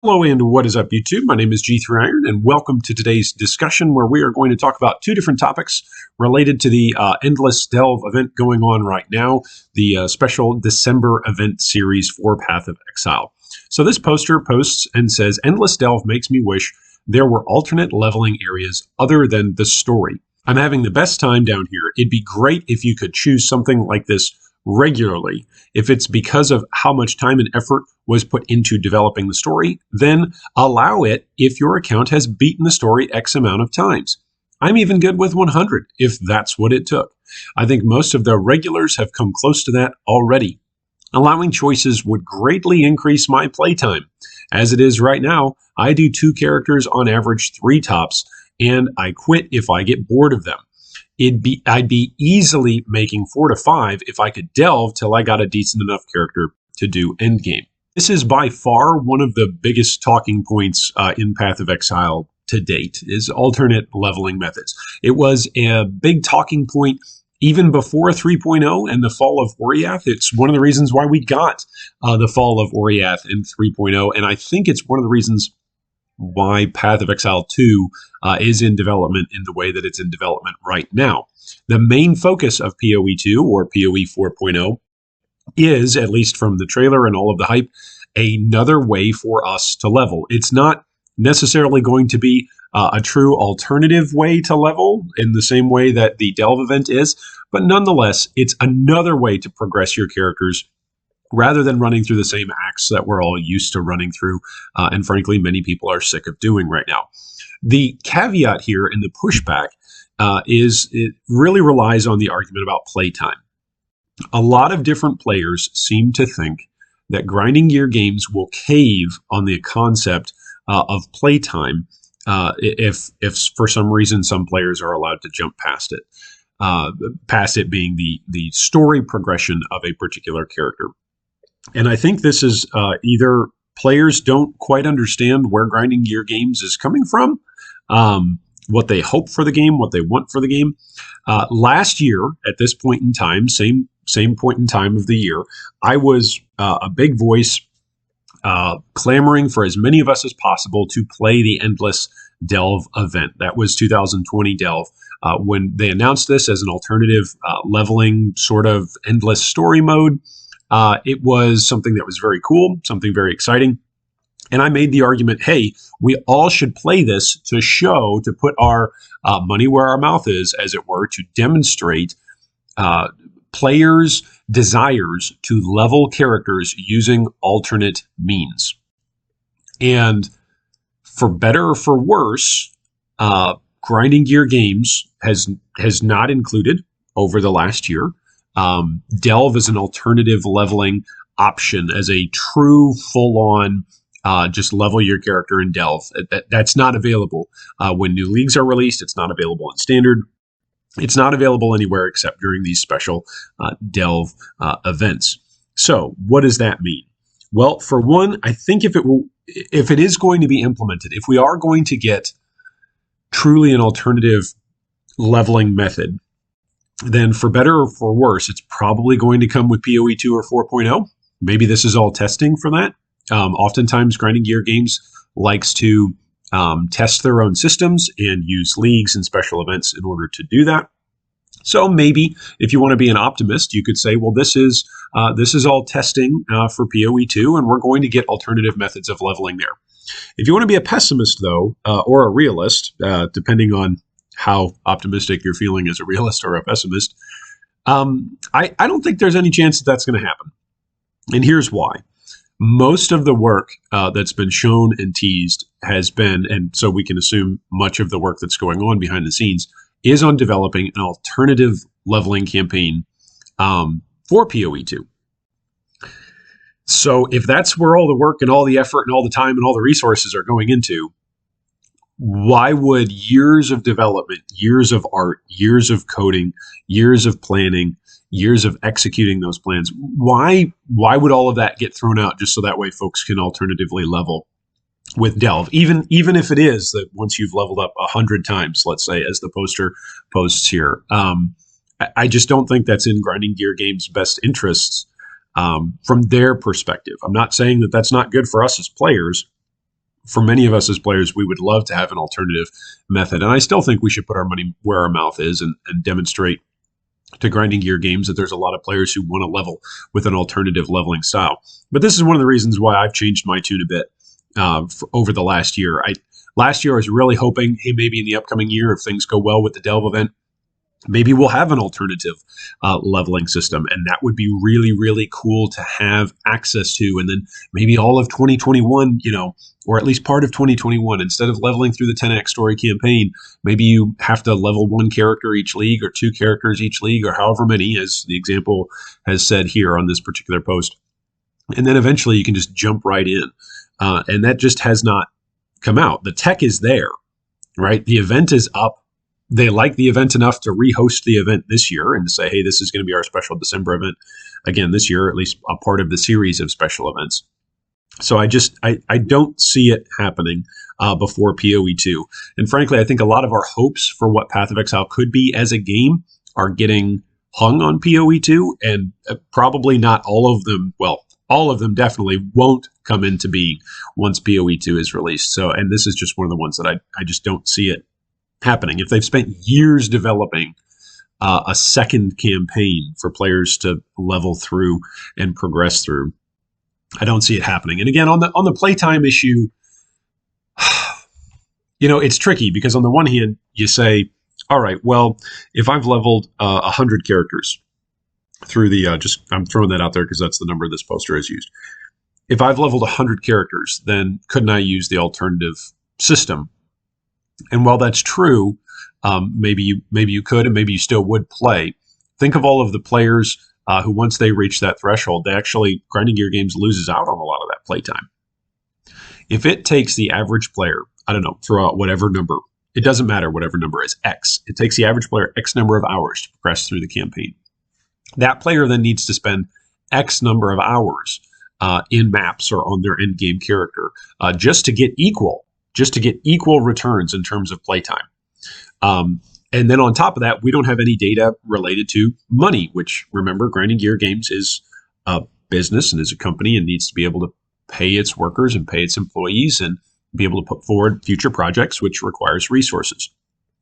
Hello and what is up, YouTube? My name is G3Iron and welcome to today's discussion where we are going to talk about two different topics related to the Endless Delve event going on right now, the special December event series for Path of Exile. So this poster posts and says, Endless Delve makes me wish there were alternate leveling areas other than the story. I'm having the best time down here. It'd be great if you could choose something like this regularly. If it's because of how much time and effort was put into developing the story, then allow it if your account has beaten the story X amount of times. I'm even good with 100 if that's what it took. I think most of the regulars have come close to that already. Allowing choices would greatly increase my playtime. As it is right now, I do 2 characters on average 3 tops, and I quit if I get bored of them. I'd be easily making 4 to 5 if I could delve till I got a decent enough character to do endgame. This is by far one of the biggest talking points in Path of Exile to date, is alternate leveling methods. It was a big talking point even before 3.0 and the fall of Oriath. It's one of the reasons why we got the fall of Oriath in 3.0, and I think it's one of the reasons why Path of Exile 2 is in development in the way that it's in development right now. The main focus of POE 2 or POE 4.0 is, at least from the trailer and all of the hype, another way for us to level. It's not necessarily going to be a true alternative way to level in the same way that the Delve event is, but nonetheless, it's another way to progress your characters rather than running through the same acts that we're all used to running through, and frankly, many people are sick of doing right now. The caveat here in the pushback is it really relies on the argument about playtime. A lot of different players seem to think that grinding gear games will cave on the concept of playtime if for some reason some players are allowed to jump past it. Past it being the story progression of a particular character. And I think this is either players don't quite understand where grinding gear games is coming from, what they hope for the game, what they want for the game. Last year, at this point in time, same point in time of the year, I was a big voice clamoring for as many of us as possible to play the Endless Delve event. That was 2020 Delve. When they announced this as an alternative leveling sort of endless story mode, it was something that was very cool, something very exciting. And I made the argument, hey, we all should play this to put our money where our mouth is, as it were, to demonstrate players' desires to level characters using alternate means. And for better or for worse, grinding gear games has not included over the last year Delve as an alternative leveling option, as a true full-on just level your character in Delve. That's not available when new leagues are released. It's not available in Standard. It's not available anywhere except during these special Delve events. So what does that mean? Well, for one, I think if it is going to be implemented, if we are going to get truly an alternative leveling method, then for better or for worse, it's probably going to come with POE 2 or 4.0. Maybe this is all testing for that. Oftentimes, grinding gear games likes to test their own systems and use leagues and special events in order to do that. So maybe if you want to be an optimist, you could say, well, this is all testing for POE 2, and we're going to get alternative methods of leveling there. If you want to be a pessimist, though, or a realist, depending on how optimistic you're feeling as a realist or a pessimist, I don't think there's any chance that that's going to happen. And here's why. Most of the work that's been shown and teased has been, and so we can assume much of the work that's going on behind the scenes, is on developing an alternative leveling campaign for POE 2. So if that's where all the work and all the effort and all the time and all the resources are going into, why would years of development, years of art, years of coding, years of planning, years of executing those plans, why would all of that get thrown out just so that way folks can alternatively level with Delve? Even if it is that once you've leveled up 100 times, let's say, as the poster posts here, I just don't think that's in grinding gear games' best interests from their perspective. I'm not saying that that's not good for us as players, for many of us as players, we would love to have an alternative method. And I still think we should put our money where our mouth is and demonstrate to grinding gear games that there's a lot of players who want to level with an alternative leveling style. But this is one of the reasons why I've changed my tune a bit over the last year. Last year I was really hoping, hey, maybe in the upcoming year, if things go well with the Delve event, maybe we'll have an alternative leveling system, and that would be really, really cool to have access to. And then maybe all of 2021, or at least part of 2021, instead of leveling through the 10x story campaign, maybe you have to level one character each league or two characters each league or however many, as the example has said here on this particular post. And then eventually you can just jump right in. And that just has not come out. The tech is there, right? The event is up. They like the event enough to rehost the event this year and to say, hey, this is going to be our special December event again this year, at least a part of the series of special events. So I don't see it happening before PoE 2. And frankly, I think a lot of our hopes for what Path of Exile could be as a game are getting hung on PoE 2, and probably not all of them, well, all of them definitely won't come into being once PoE 2 is released. So, and this is just one of the ones that I just don't see it happening. If they've spent years developing a second campaign for players to level through and progress through, I don't see it happening. And again, on the playtime issue, it's tricky because on the one hand, you say, all right, well, if I've leveled 100 characters through the, I'm throwing that out there because that's the number this poster has used. If I've leveled 100 characters, then couldn't I use the alternative system? And while that's true, maybe you could, and maybe you still would play. Think of all of the players who, once they reach that threshold, they actually, Grinding Gear Games loses out on a lot of that playtime. If it takes the average player, I don't know, throw out whatever number, it doesn't matter, whatever number is X. It takes the average player X number of hours to progress through the campaign. That player then needs to spend X number of hours in maps or on their end game character just to get equal returns in terms of playtime. And then on top of that, we don't have any data related to money, which, remember, Grinding Gear Games is a business and is a company and needs to be able to pay its workers and pay its employees and be able to put forward future projects, which requires resources.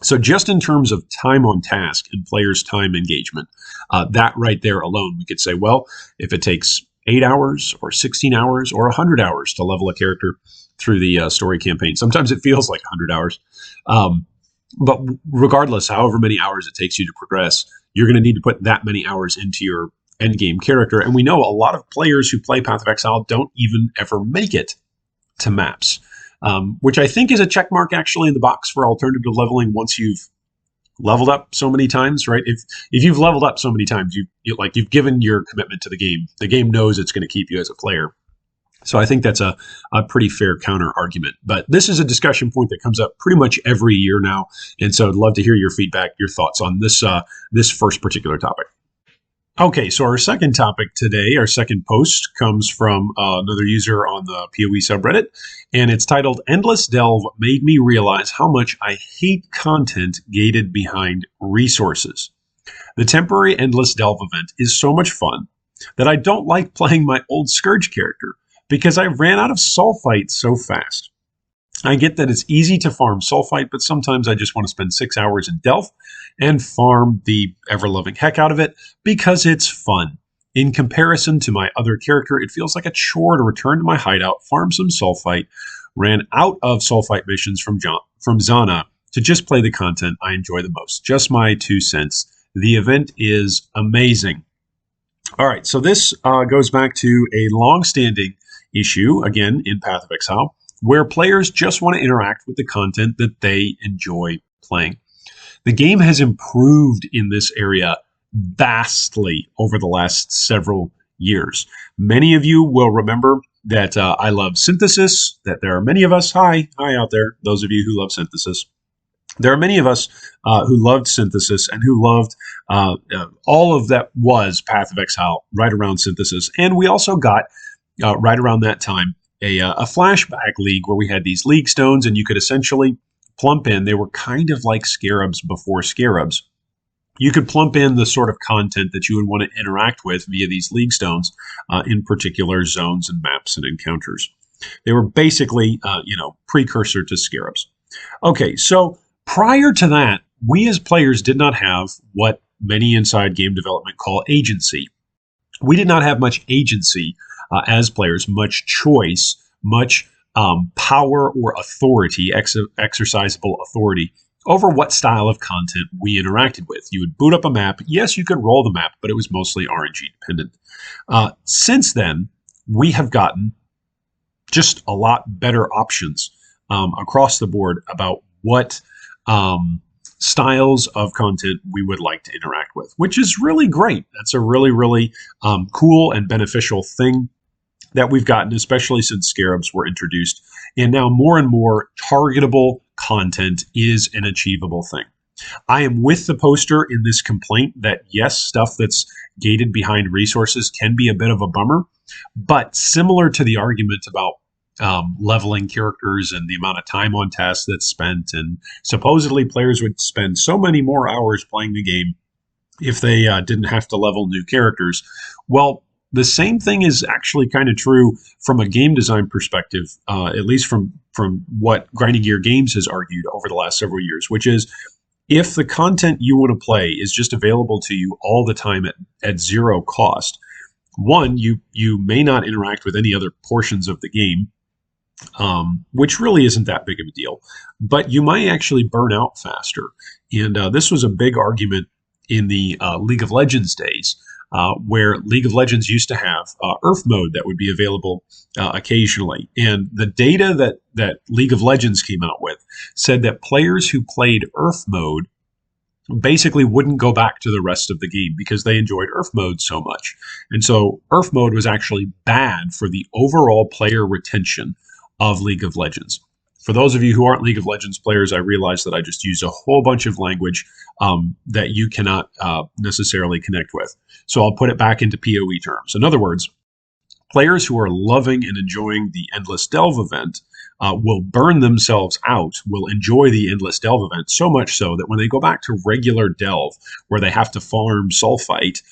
So just in terms of time on task and players' time engagement, that right there alone, we could say, well, if it takes 8 hours or 16 hours or 100 hours to level a character through the story campaign, sometimes it feels like 100 hours. But regardless, however many hours it takes you to progress, you're going to need to put that many hours into your endgame character. And we know a lot of players who play Path of Exile don't even ever make it to maps, which I think is a check mark actually in the box for alternative leveling once you've leveled up so many times, right? If you've leveled up so many times, you've given your commitment to the game. The game knows it's going to keep you as a player. So I think that's a pretty fair counter argument. But this is a discussion point that comes up pretty much every year now. And so I'd love to hear your feedback, your thoughts on this first particular topic. Okay, so our second topic today, our second post, comes from another user on the POE subreddit, and it's titled, Endless Delve Made Me Realize How Much I Hate Content Gated Behind Resources. The temporary Endless Delve event is so much fun that I don't like playing my old Scourge character because I ran out of Sulfite so fast. I get that it's easy to farm Sulfite, but sometimes I just want to spend 6 hours in Delve and farm the ever-loving heck out of it because it's fun. In comparison to my other character, it feels like a chore to return to my hideout, farm some Sulfite, ran out of Sulfite missions from Zana to just play the content I enjoy the most. Just my 2 cents. The event is amazing. All right, so this goes back to a long-standing issue, again, in Path of Exile, where players just want to interact with the content that they enjoy playing. The game has improved in this area vastly over the last several years. Many of you will remember that I love synthesis, that there are many of us, hi out there, those of you who love synthesis. There are many of us who loved synthesis and who loved all of that was Path of Exile right around synthesis. And we also got, right around that time, a flashback league where we had these league stones and you could essentially plump in. They were kind of like scarabs before scarabs. You could plump in the sort of content that you would want to interact with via these league stones in particular zones and maps and encounters. They were basically, precursor to scarabs. Okay, so prior to that, we as players did not have what many inside game development call agency. We did not have much agency as players, much choice, much power or authority, exercisable authority over what style of content we interacted with. You would boot up a map. Yes, you could roll the map, but it was mostly RNG dependent. Since then, we have gotten just a lot better options across the board about what styles of content we would like to interact with, which is really great. That's a really, really cool and beneficial thing that we've gotten, especially since scarabs were introduced. And now more and more targetable content is an achievable thing. I am with the poster in this complaint that yes, stuff that's gated behind resources can be a bit of a bummer, but similar to the argument about leveling characters and the amount of time on tasks that's spent, and supposedly players would spend so many more hours playing the game if they didn't have to level new characters. Well, the same thing is actually kind of true from a game design perspective, at least from what Grinding Gear Games has argued over the last several years, which is if the content you want to play is just available to you all the time at zero cost, one, you may not interact with any other portions of the game, which really isn't that big of a deal, but you might actually burn out faster. And this was a big argument in the League of Legends days, where League of Legends used to have Earth mode that would be available occasionally. And the data that League of Legends came out with said that players who played Earth mode basically wouldn't go back to the rest of the game because they enjoyed Earth mode so much. And so Earth mode was actually bad for the overall player retention of League of Legends. For those of you who aren't League of Legends players, I realize that I just used a whole bunch of language that you cannot necessarily connect with. So I'll put it back into POE terms. In other words, players who are loving and enjoying the Endless Delve event will burn themselves out, will enjoy the Endless Delve event so much so that when they go back to regular Delve, where they have to farm sulfite,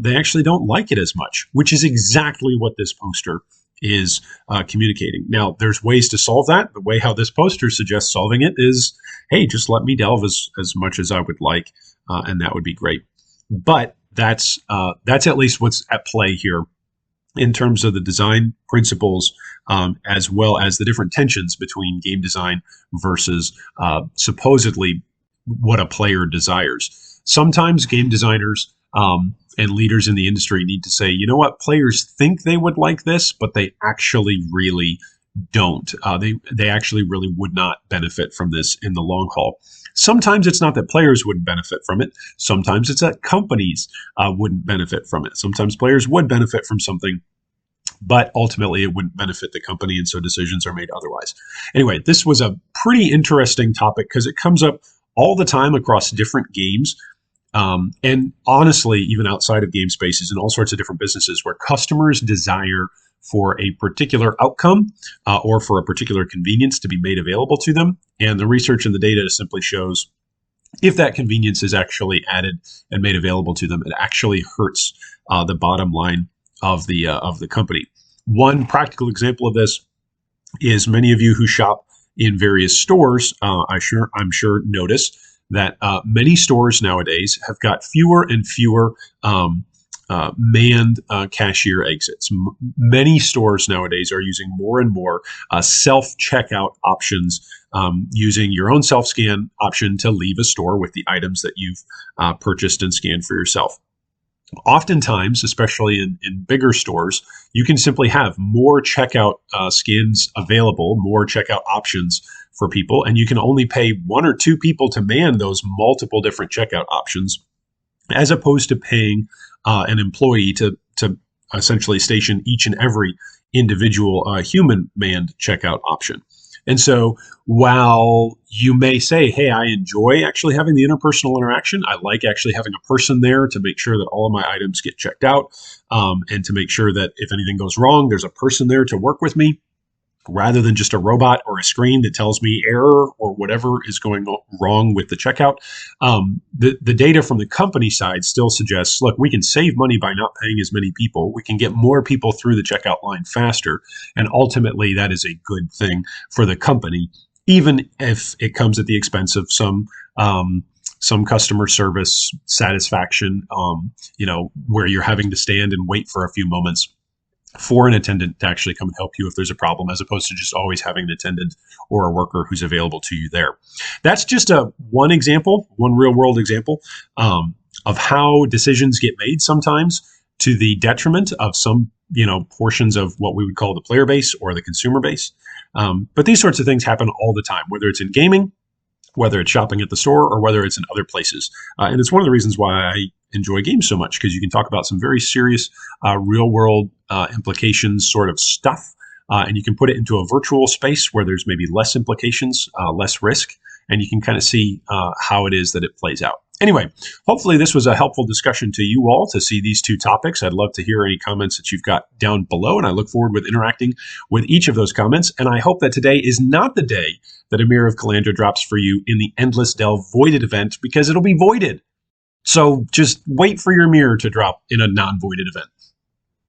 they actually don't like it as much, which is exactly what this poster is communicating. Now, there's ways to solve that. The way how this poster suggests solving it is, hey, just let me delve as much as I would like, and that would be great. But that's at least what's at play here in terms of the design principles, as well as the different tensions between game design versus supposedly what a player desires. Sometimes game designers and leaders in the industry need to say, you know what, players think they would like this, but they actually really don't. They actually really would not benefit from this in the long haul. Sometimes it's not that players wouldn't benefit from it. Sometimes it's that companies wouldn't benefit from it. Sometimes players would benefit from something, but ultimately it wouldn't benefit the company, and so decisions are made otherwise. Anyway, this was a pretty interesting topic because it comes up all the time across different games. And honestly, even outside of game spaces and all sorts of different businesses where customers desire for a particular outcome or for a particular convenience to be made available to them. And the research and the data simply shows if that convenience is actually added and made available to them, it actually hurts the bottom line of the company. One practical example of this is many of you who shop in various stores, I'm sure notice that many stores nowadays have got fewer and fewer manned cashier exits. Many stores nowadays are using more and more self-checkout options, using your own self-scan option to leave a store with the items that you've purchased and scanned for yourself. Oftentimes, especially in bigger stores, you can simply have more checkout scans available, more checkout options for people, and you can only pay one or two people to man those multiple different checkout options, as opposed to paying an employee to essentially station each and every individual human manned checkout option. And so while you may say, hey, I enjoy actually having the interpersonal interaction, I like actually having a person there to make sure that all of my items get checked out, and to make sure that if anything goes wrong, there's a person there to work with me. rather than just a robot or a screen that tells me error or whatever is going wrong with the checkout. The data from the company side still suggests, look, we can save money by not paying as many people. We can get more people through the checkout line faster. And ultimately, that is a good thing for the company, even if it comes at the expense of some customer service satisfaction, where you're having to stand and wait for a few moments for an attendant to actually come and help you if there's a problem, as opposed to just always having an attendant or a worker who's available to you there. That's just one example, one real world example of how decisions get made sometimes to the detriment of some portions of what we would call the player base or the consumer base. But these sorts of things happen all the time, whether it's in gaming, whether it's shopping at the store, or whether it's in other places. And it's one of the reasons why I enjoy games so much, because you can talk about some very serious real world implications sort of stuff. And you can put it into a virtual space where there's maybe less implications, less risk, and you can kind of see how it is that it plays out. Anyway, hopefully this was a helpful discussion to you all to see these two topics. I'd love to hear any comments that you've got down below, and I look forward with interacting with each of those comments. And I hope that today is not the day that a Mirror of Calandra drops for you in the Endless Delve Voided event, because it'll be voided. So just wait for your mirror to drop in a non-voided event.